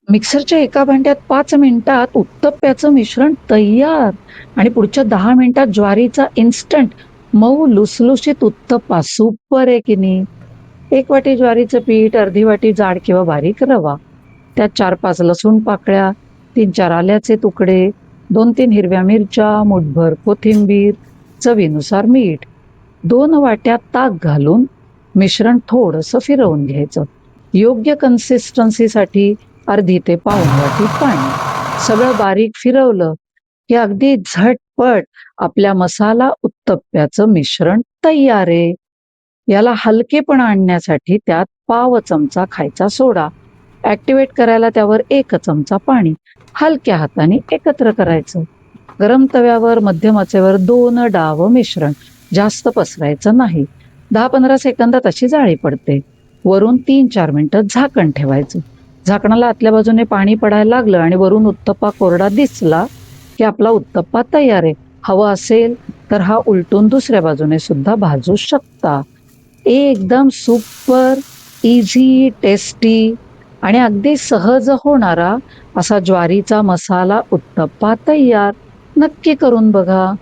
मिक्सरच्या एका भांड्यात 5 मिनिटात उत्तप्प्याचं मिश्रण तयार आणि पुढच्या 10 मिनिटात ज्वारीचा इन्स्टंट मऊ लुसलुशीत उत्तप्पा. सुपर आहे की नाही? 1 वाटी ज्वारीचं पीठ, अर्धी वाटी जाड किंवा बारीक रवा, त्यात 4-5 लसूण पाकळ्या, 3-4 आल्याचे तुकडे, 2-3 हिरव्या मिरच्या, मुठभर कोथिंबीर, चवीनुसार मीठ, 2 वाट्या ताक घालून मिश्रण थोडंसं फिरवून घ्यायचं. योग्य कन्सिस्टन्सीसाठी अर्धी ते पाऊण वाटी पाणी. सगळं बारीक फिरवलं की अगदी झटपट आपल्या मसाला उत्तप्प्याचं मिश्रण तयार आहे. याला हलकेपणा आणण्यासाठी त्यात पाव चमचा खायचा सोडा, ऍक्टिव्हेट करायला त्यावर 1 चमचा पाणी, हलक्या हाताने एकत्र करायचं. गरम तव्यावर मध्यम आचेवर 2 डाव मिश्रण, जास्त पसरायचं नाही. 10-15 सेकंदात अशी जाळी पडते. वरून 3-4 मिनिटं झाकण ठेवायचं. झाकणाला आतल्या बाजूने पाणी पडायला लागलं आणि वरून उत्तप्पा कोरडा दिसला की आपला उत्तप्पा तयार आहे. हवा असेल तर हा उलटून दुसऱ्या बाजूने सुद्धा भाजू शकता. एकदम सुपर इझी, टेस्टी आणि अगदी सहज होणारा असा ज्वारीचा मसाला उत्तप्पा तयार. नक्की करून बघा.